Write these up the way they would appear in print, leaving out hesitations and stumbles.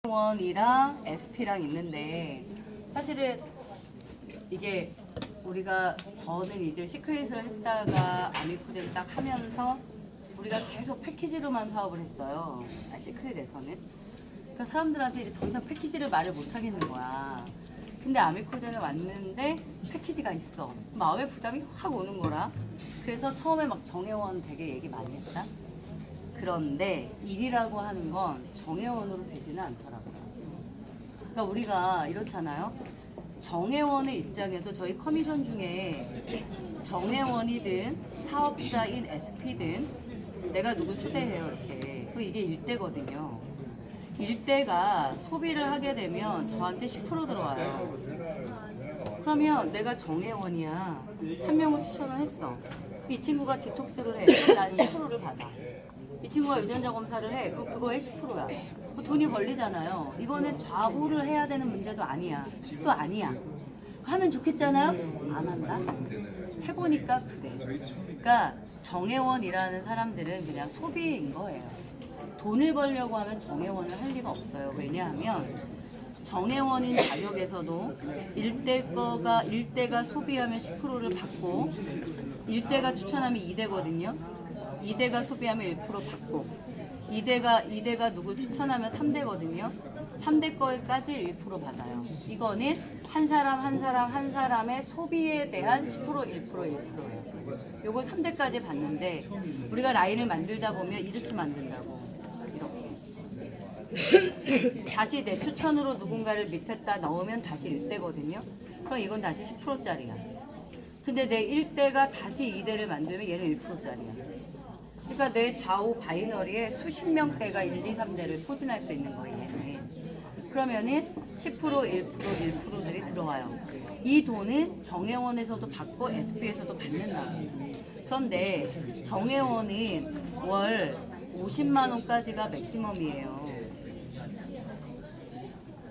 원이랑 SP랑 있는데 사실은 이게 저는 이제 시크릿을 했다가 아미코제를 딱 하면서 우리가 계속 패키지로만 사업을 했어요. 시크릿에서는. 그러니까 사람들한테 이제 더 이상 패키지를 말을 못 하겠는 거야. 근데 아미코제는 왔는데 패키지가 있어. 마음의 부담이 확 오는 거라. 그래서 처음에 막 정회원 되게 얘기 많이 했다. 그런데 일이라고 하는 건 정회원으로 되지는 않더라고요. 그러니까 우리가 이렇잖아요. 정회원의 입장에서 저희 커미션 중에 정회원이든 사업자인 SP든 내가 누구 초대해요 이렇게. 그 이게 일대거든요. 일대가 소비를 하게 되면 저한테 10% 들어와요. 그러면 내가 정회원이야. 한 명을 추천을 했어. 이 친구가 디톡스를 해. 난 10%를 받아. 이 친구가 유전자 검사를 해. 그럼 그거에 10%야. 돈이 벌리잖아요. 이거는 좌우를 해야 되는 문제도 아니야. 또 아니야. 하면 좋겠잖아요? 안 한다? 해보니까 그래. 그러니까 정회원이라는 사람들은 그냥 소비인 거예요. 돈을 벌려고 하면 정회원을 할 리가 없어요. 왜냐하면 정회원인 자격에서도 일대가 소비하면 10%를 받고 일대가 추천하면 2대거든요. 2대가 소비하면 1% 받고 2대가 누구 추천하면 3대거든요. 3대 거에까지 1% 받아요. 이거는 한 사람의 소비에 대한 10%, 1%, 1%예요. 요거 3대까지 받는데 우리가 라인을 만들다 보면 이렇게 만든다고. 이렇게. 다시 내 추천으로 누군가를 밑에다 넣으면 다시 1대거든요. 그럼 이건 다시 10%짜리야. 근데 내 1대가 다시 2대를 만들면 얘는 1%짜리야. 그러니까 내 좌우 바이너리에 수십 명대가 1, 2, 3대를 포진할 수 있는 거예요. 그러면은 10%, 1%, 1%들이 들어와요. 이 돈은 정회원에서도 받고 SP에서도 받는다. 그런데 정회원은 월 50만 원까지가 맥시멈이에요.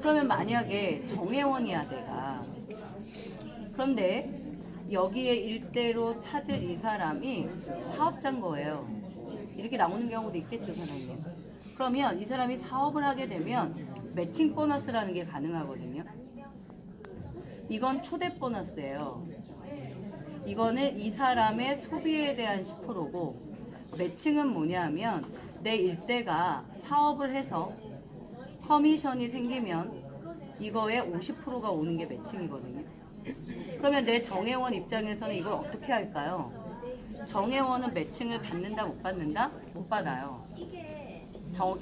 그러면 만약에 정회원이야 내가. 그런데 여기에 일대로 찾을 이 사람이 사업자인 거예요. 이렇게 나오는 경우도 있겠죠, 사장님. 그러면 이 사람이 사업을 하게 되면 매칭 보너스라는 게 가능하거든요. 이건 초대 보너스예요. 이거는 이 사람의 소비에 대한 10%고 매칭은 뭐냐면 내 일대가 사업을 해서 커미션이 생기면 이거에 50%가 오는 게 매칭이거든요. 그러면 내 정회원 입장에서는 이걸 어떻게 할까요? 정회원은 매칭을 받는다 못 받는다? 못 받아요.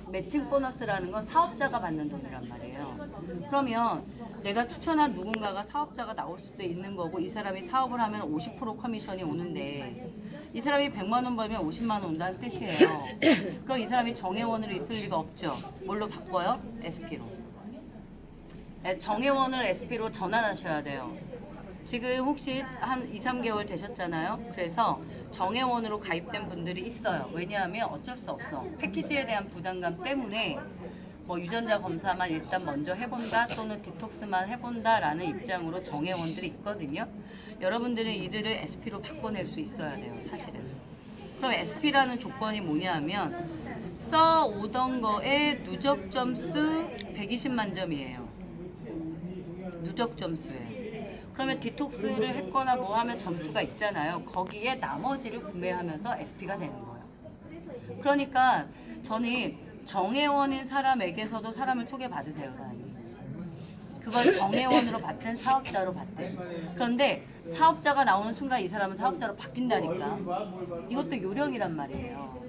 매칭 보너스라는 건 사업자가 받는 돈이란 말이에요. 그러면 내가 추천한 누군가가 사업자가 나올 수도 있는 거고 이 사람이 사업을 하면 50% 커미션이 오는데 이 사람이 100만 원 벌면 50만 원 온다는 뜻이에요. 그럼 이 사람이 정회원으로 있을 리가 없죠. 뭘로 바꿔요? SP로. 정회원을 SP로 전환하셔야 돼요. 지금 혹시 한 2, 3개월 되셨잖아요. 그래서 정회원으로 가입된 분들이 있어요. 왜냐하면 어쩔 수 없어. 패키지에 대한 부담감 때문에 뭐 유전자 검사만 일단 먼저 해본다 또는 디톡스만 해본다 라는 입장으로 정회원들이 있거든요. 여러분들은 이들을 SP로 바꿔낼 수 있어야 돼요. 사실은. 그럼 SP라는 조건이 뭐냐 하면 써오던 거에 누적 점수 120만 점이에요. 누적 점수예요. 그러면 디톡스를 했거나 뭐 하면 점수가 있잖아요. 거기에 나머지를 구매하면서 SP가 되는 거예요. 그러니까 저는 정회원인 사람에게서도 사람을 소개받으세요. 그걸 정회원으로 받든 사업자로 받든. 그런데 사업자가 나오는 순간 이 사람은 사업자로 바뀐다니까. 이것도 요령이란 말이에요.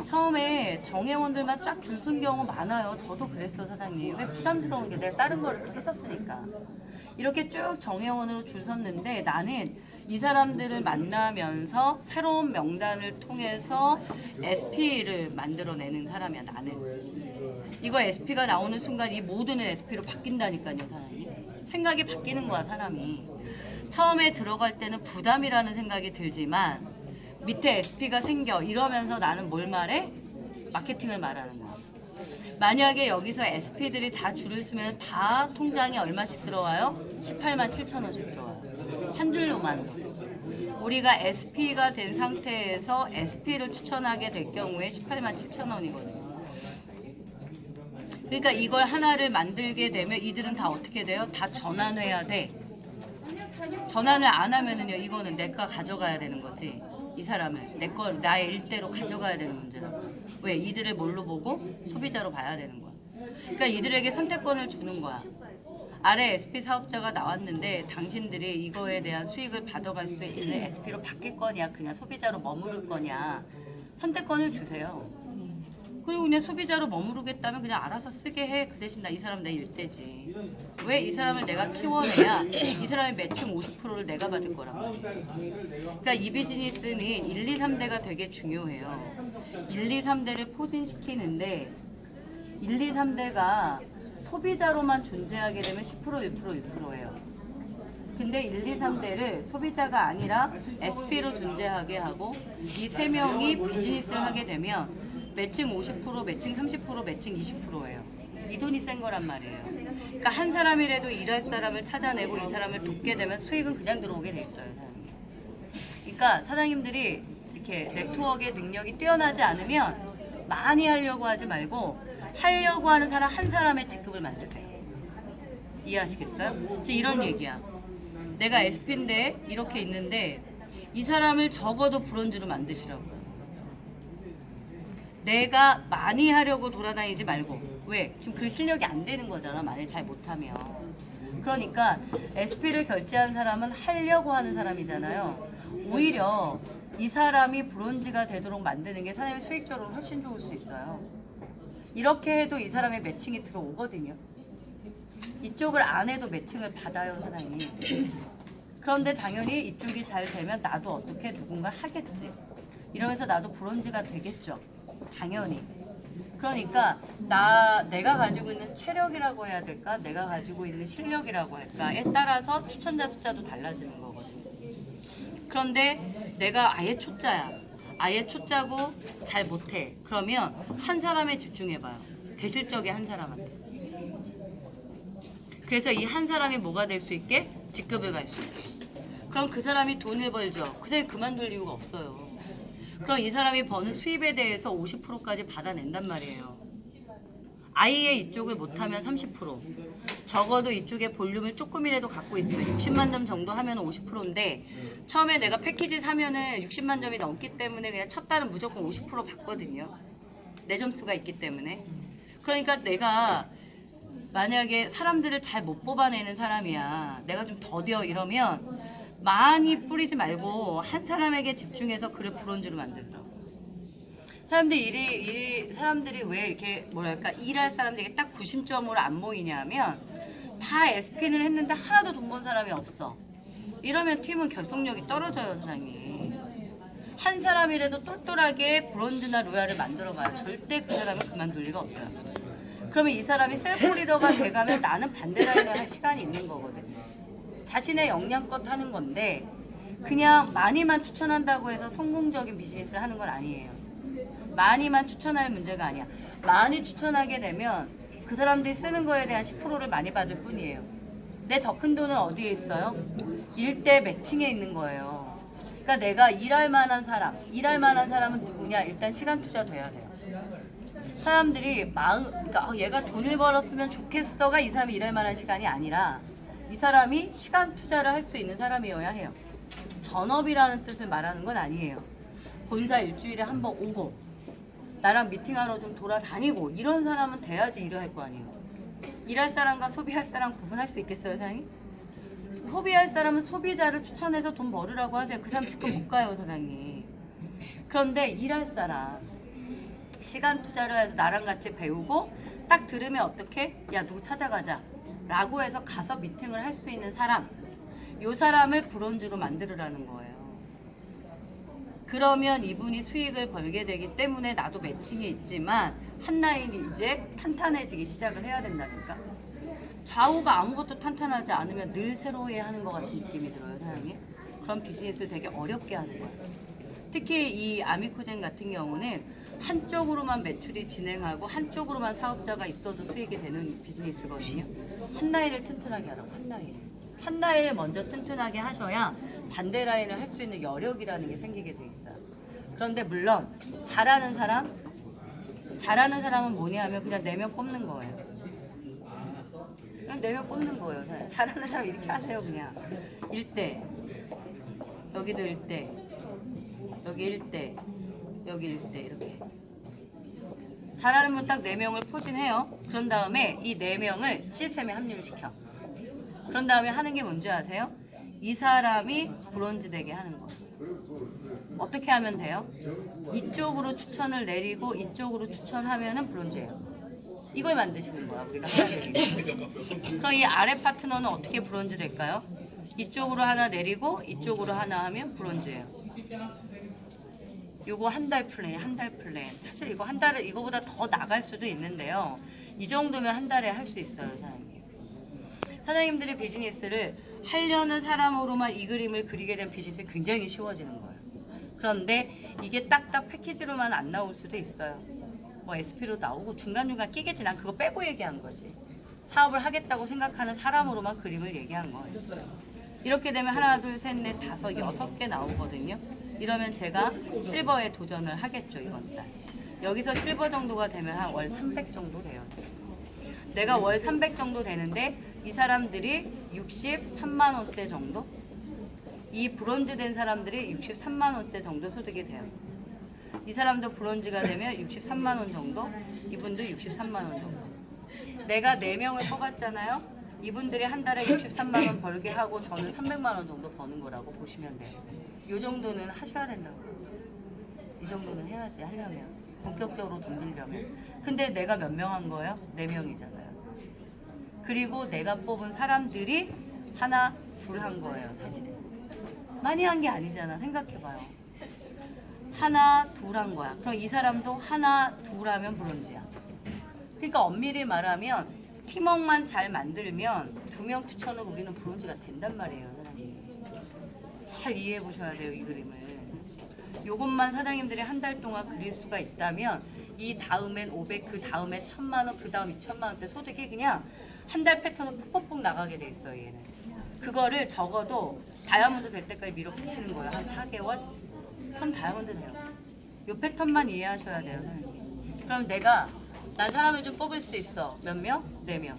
처음에 정회원들만 쫙 줄 쓴 경우 많아요. 저도 그랬어 사장님. 왜 부담스러운 게 내가 다른 걸 했었으니까. 이렇게 쭉 정회원으로 줄 섰는데 나는 이 사람들을 만나면서 새로운 명단을 통해서 SP를 만들어내는 사람이야 나는. 이거 SP가 나오는 순간 이 모든 SP로 바뀐다니까요 사장님. 생각이 바뀌는 거야 사람이. 처음에 들어갈 때는 부담이라는 생각이 들지만 밑에 SP가 생겨 이러면서 나는 뭘 말해? 마케팅을 말하는 거야. 만약에 여기서 SP들이 다 줄을 쓰면 다 통장에 얼마씩 들어와요? 18만 7천 원씩 들어와요. 한 줄로만. 우리가 SP가 된 상태에서 SP를 추천하게 될 경우에 18만 7천 원이거든요. 그러니까 이걸 하나를 만들게 되면 이들은 다 어떻게 돼요? 다 전환해야 돼. 전환을 안 하면은요, 이거는 내가 가져가야 되는 거지. 이 사람을 나의 일대로 가져가야 되는 문제라고. 왜? 이들을 뭘로 보고? 소비자로 봐야 되는 거야. 그러니까 이들에게 선택권을 주는 거야. 아래 SP 사업자가 나왔는데 당신들이 이거에 대한 수익을 받아갈 수 있는 SP로 바뀔 거냐, 그냥 소비자로 머무를 거냐, 선택권을 주세요. 그리고 그냥 소비자로 머무르겠다면 그냥 알아서 쓰게 해. 그 대신 이 사람 내 일대지. 왜? 이 사람을 내가 키워내야 이 사람의 매칭 50%를 내가 받을 거란 말이에요. 그러니까 이 비즈니스는 1, 2, 3대가 되게 중요해요. 1, 2, 3대를 포진시키는데 1, 2, 3대가 소비자로만 존재하게 되면 10%, 1%, 1%예요. 근데 1, 2, 3대를 소비자가 아니라 SP로 존재하게 하고 이 세 명이 비즈니스를 하게 되면 매칭 50%, 매칭 30%, 매칭 20%예요. 이 돈이 센 거란 말이에요. 그러니까 한 사람이라도 일할 사람을 찾아내고 이 사람을 돕게 되면 수익은 그냥 들어오게 돼 있어요. 사장님. 그러니까 사장님들이 이렇게 네트워크의 능력이 뛰어나지 않으면 많이 하려고 하지 말고 하려고 하는 사람 한 사람의 직급을 만드세요. 이해하시겠어요? 이런 얘기야. 내가 SP인데 이렇게 있는데 이 사람을 적어도 브론즈로 만드시라고. 내가 많이 하려고 돌아다니지 말고. 왜? 지금 그 실력이 안 되는 거잖아, 만약에 잘 못하면. 그러니까 SP를 결제한 사람은 하려고 하는 사람이잖아요. 오히려 이 사람이 브론즈가 되도록 만드는 게 사장님의 수익적으로 훨씬 좋을 수 있어요. 이렇게 해도 이 사람의 매칭이 들어오거든요. 이쪽을 안 해도 매칭을 받아요, 사장님. 그런데 당연히 이쪽이 잘 되면 나도 어떻게 누군가를 하겠지. 이러면서 나도 브론즈가 되겠죠. 당연히. 그러니까 내가 가지고 있는 체력이라고 해야 될까? 내가 가지고 있는 실력이라고 할까에 따라서 추천자 숫자도 달라지는 거거든요. 그런데 내가 아예 초짜야. 아예 초짜고 잘 못해. 그러면 한 사람에 집중해봐요. 대실적의 한 사람한테. 그래서 이 한 사람이 뭐가 될 수 있게? 직급을 갈 수 있게. 그럼 그 사람이 돈을 벌죠. 그 사람이 그만둘 이유가 없어요. 그럼 이 사람이 버는 수입에 대해서 50%까지 받아낸단 말이에요. 아예 이쪽을 못하면 30%. 적어도 이쪽에 볼륨을 조금이라도 갖고 있으면 60만 점 정도 하면 50%인데 처음에 내가 패키지 사면은 60만 점이 넘기 때문에 그냥 첫 달은 무조건 50% 받거든요. 내 점수가 있기 때문에. 그러니까 내가 만약에 사람들을 잘 못 뽑아내는 사람이야. 내가 좀 더뎌 이러면 많이 뿌리지 말고 한 사람에게 집중해서 그를 브론즈로 만들더라고. 사람들이 왜 이렇게 뭐랄까 일할 사람들에게 딱 구심점으로 안 모이냐 하면 다 SP를 했는데 하나도 돈 번 사람이 없어. 이러면 팀은 결속력이 떨어져요, 사장님. 한 사람이라도 똘똘하게 브론즈나 로얄을 만들어봐요. 절대 그 사람은 그만둘 리가 없어요. 그러면 이 사람이 셀프 리더가 돼가면 나는 반대 라인을 할 시간이 있는 거거든요. 자신의 역량껏 하는 건데 그냥 많이만 추천한다고 해서 성공적인 비즈니스를 하는 건 아니에요. 많이만 추천할 문제가 아니야. 많이 추천하게 되면 그 사람들이 쓰는 거에 대한 10%를 많이 받을 뿐이에요. 내 더 큰 돈은 어디에 있어요? 일대 매칭에 있는 거예요. 그러니까 내가 일할 만한 사람은 누구냐? 일단 시간 투자 돼야 돼요. 사람들이 그러니까 얘가 돈을 벌었으면 좋겠어가 이 사람이 일할 만한 시간이 아니라 이 사람이 시간 투자를 할 수 있는 사람이어야 해요. 전업이라는 뜻을 말하는 건 아니에요. 본사 일주일에 한 번 오고 나랑 미팅하러 좀 돌아다니고 이런 사람은 돼야지 일을 할 거 아니에요. 일할 사람과 소비할 사람 구분할 수 있겠어요, 사장님? 소비할 사람은 소비자를 추천해서 돈 벌으라고 하세요. 그 사람 직급 못 가요, 사장님. 그런데 일할 사람 시간 투자를 해서 나랑 같이 배우고 딱 들으면 어떻게? 야, 누구 찾아가자 라고 해서 가서 미팅을 할 수 있는 사람, 요 사람을 브론즈로 만들으라는 거예요. 그러면 이분이 수익을 벌게 되기 때문에 나도 매칭이 있지만 한 라인이 이제 탄탄해지기 시작을 해야 된다니까. 좌우가 아무것도 탄탄하지 않으면 늘 새로이 하는 것 같은 느낌이 들어요, 사장님. 그런 비즈니스를 되게 어렵게 하는 거예요. 특히 이 아미코젠 같은 경우는 한쪽으로만 매출이 진행하고 한쪽으로만 사업자가 있어도 수익이 되는 비즈니스거든요. 한 라인을 튼튼하게 하라고, 한 라인을 먼저 튼튼하게 하셔야 반대 라인을 할 수 있는 여력이라는 게 생기게 돼 있어요. 그런데 물론 잘하는 사람, 잘하는 사람은 뭐냐 하면 그냥 4명 뽑는 거예요. 그냥 4명 뽑는 거예요. 잘하는 사람 이렇게 하세요. 그냥 1대, 여기도 1대, 여기 1대, 여기 1대 이렇게. 잘하는 분 딱 4명을 포진해요. 그런 다음에 이 4명을 시스템에 합류를 시켜. 그런 다음에 하는 게 뭔지 아세요? 이 사람이 브론즈 되게 하는 거. 어떻게 하면 돼요? 이쪽으로 추천을 내리고 이쪽으로 추천하면은 브론즈예요. 이걸 만드시는 거야, 우리가 하나 내리고. 그럼 이 아래 파트너는 어떻게 브론즈 될까요? 이쪽으로 하나 내리고 이쪽으로 하나 하면 브론즈예요. 요거 한 달 플랜, 한 달 플랜. 사실 이거 한 달에 이거보다 더 나갈 수도 있는데요. 이 정도면 한 달에 할 수 있어요, 사장님. 사장님들이 비즈니스를 하려는 사람으로만 이 그림을 그리게 된 비즈니스 굉장히 쉬워지는 거예요. 그런데 이게 딱딱 패키지로만 안 나올 수도 있어요. 뭐 SP로 나오고 중간중간 끼겠지. 난 그거 빼고 얘기한 거지. 사업을 하겠다고 생각하는 사람으로만 그림을 얘기한 거예요. 이렇게 되면 하나, 둘, 셋, 넷, 다섯, 6개 나오거든요. 이러면 제가 실버에 도전을 하겠죠, 이번 달. 여기서 실버 정도가 되면 한 월 300 정도 돼요. 내가 월 300 정도 되는데 이 사람들이 63만 원대 정도? 이 브론즈 된 사람들이 63만 원대 정도 소득이 돼요. 이 사람도 브론즈가 되면 63만 원 정도, 이분도 63만 원 정도. 내가 4명을 뽑았잖아요. 이분들이 한 달에 63만 원 벌게 하고 저는 300만 원 정도 버는 거라고 보시면 돼요. 이 정도는 하셔야 된다고. 이 정도는 해야지, 하려면. 본격적으로 돈 빌려면. 근데 내가 몇 명 한 거예요? 4명이잖아요. 그리고 내가 뽑은 사람들이 하나, 둘 한 거예요, 사실은. 많이 한 게 아니잖아, 생각해봐요. 하나, 둘 한 거야. 그럼 이 사람도 하나, 둘 하면 브론즈야. 그러니까 엄밀히 말하면 팀워크만 잘 만들면 2명 추천으로 우리는 브론즈가 된단 말이에요, 사장님. 잘 이해해 보셔야 돼요, 이 그림을. 요것만 사장님들이 한 달 동안 그릴 수가 있다면 이 다음엔 500, 그 다음에 1000만 원, 그 다음 2000만 원대 소득이 그냥 한 달 패턴은 푹푹푹 나가게 돼 있어요, 얘는. 그거를 적어도 다이아몬드 될 때까지 밀어붙이는 거예요. 한 4개월? 그럼 다이아몬드 돼요. 요 패턴만 이해하셔야 돼요, 사장님. 그럼 난 사람을 좀 뽑을 수 있어. 몇 명? 4명.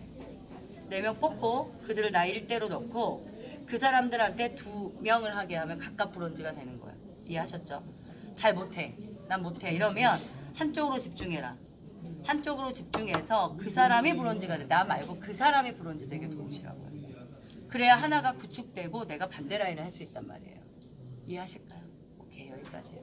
4명 뽑고 그들을 나 1대로 넣고 그 사람들한테 2명을 하게 하면 각각 브론즈가 되는 거예요. 이해하셨죠? 잘 못해. 난 못해. 이러면 한쪽으로 집중해라. 한쪽으로 집중해서 그 사람이 브론즈가 돼. 나 말고 그 사람이 브론즈 되게 도우시라고요. 그래야 하나가 구축되고 내가 반대 라인을 할 수 있단 말이에요. 이해하실까요? 오케이, 여기까지.